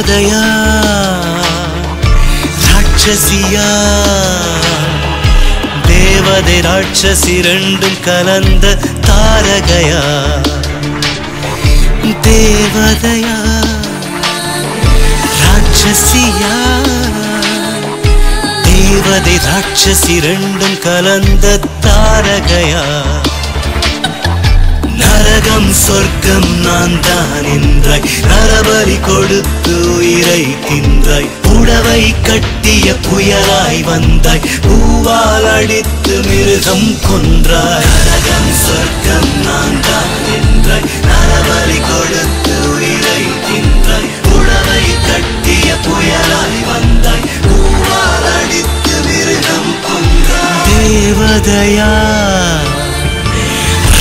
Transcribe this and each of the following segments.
தேவதையா ராட்சசியா தேவதை ராட்சசி ரெண்டும் கலந்த தாரகையா தேவதையா ராட்சசியா தேவதை ராட்சசி ரெண்டும் கலந்த தாரகையா நரகம் சொர்க்கம் நான் தான் என்றாய் நரபலி கொடுத்து உயிரை தின்றாய் புடவை கட்டிய புயலாய் வந்தாய் பூவால் அடித்து மிருகம் கொன்றாய் நரகம் சொர்க்கம் நான் தான் என்றாய் நரபலி கொடுத்து உயிரை தின்றாய் புடவை கட்டிய புயலாய் வந்தாய் பூவால் அடித்து மிருகம் கொன்றாய் தேவதையா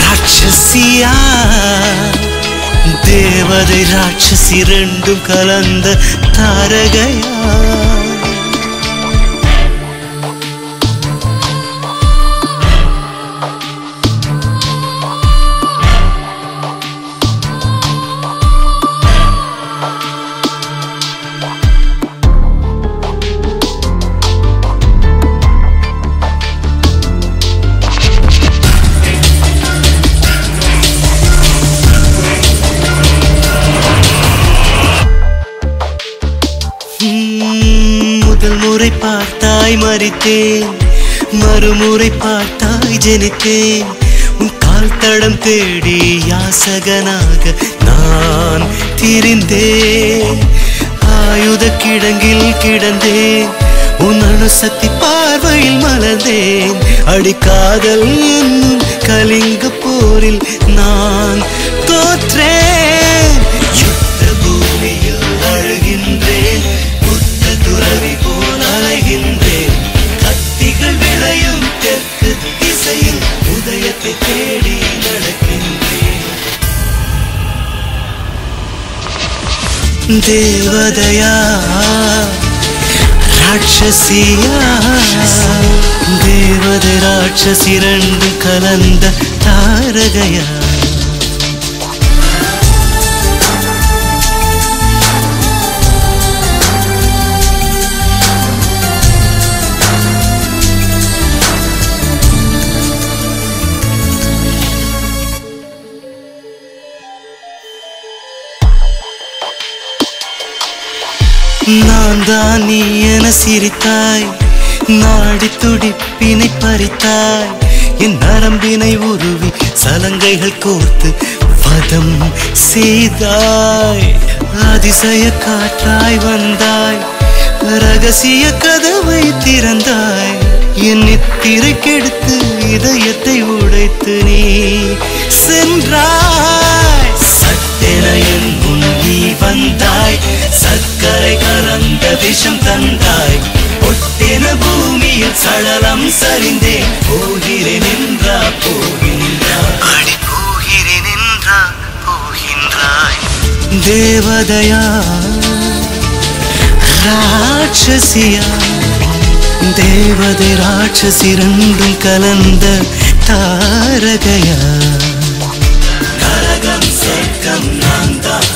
ராட்சசியா தேவதை ராட்சசி ரெண்டும் கலந்த தாரகையா முதல் முறை பார்த்தாய் மரித்தேன் மறுமுறை பார்த்தாய் ஜெனித்தேன் உன் கால் தடம் தேடி யாசகனாக நான் திரிந்தேன் ஆயுத கிடங்கில் கிடந்தேன் உன் அணுசக்தி பார்வையில் மலர்ந்தேன் அடிக்காதல் என்னும் கலிங்க போரில் நான் தோற்றேன் யுத்த பூமியில் அழுகின்றேன் துறவி போல் அலைகின்றேன் கத்திகள் விளையும் தெற்கு திசையில் உதயத்தை தேடி நடக்கின்றேன் தேவதையா ராட்சசியா தேவதை ராட்சசி ரெண்டும் கலந்த தாரகையா நான் தான் நீ என சிரித்தாய் நாடி துடிப்பினை பறித்தாய் என் நரம்பினை உருவி சலங்கைகள் கோர்த்து வதம் செய்தாய் அதிசய காற்றாய் வந்தாய் ரகசிய கதவை திறந்தாய் என் நித்திரை கெடுத்து இதயத்தை உடைத்து நீ சென்றாய் சட்டென என் முன் நீ வந்தாய் சர்க்கரை கலந்த விஷம் தந்தாய் ஒட்டென பூமியில் சடலம் சரிந்தே போகிறேன் என்றா போகின்றாய் போகிறேன் என்றா போகின்றாய் தேவதையா ராட்சசியா தேவதை ராட்சசி ரெண்டும் கலந்த தாரகையா நரகம் சொர்க்கம் நான் தான்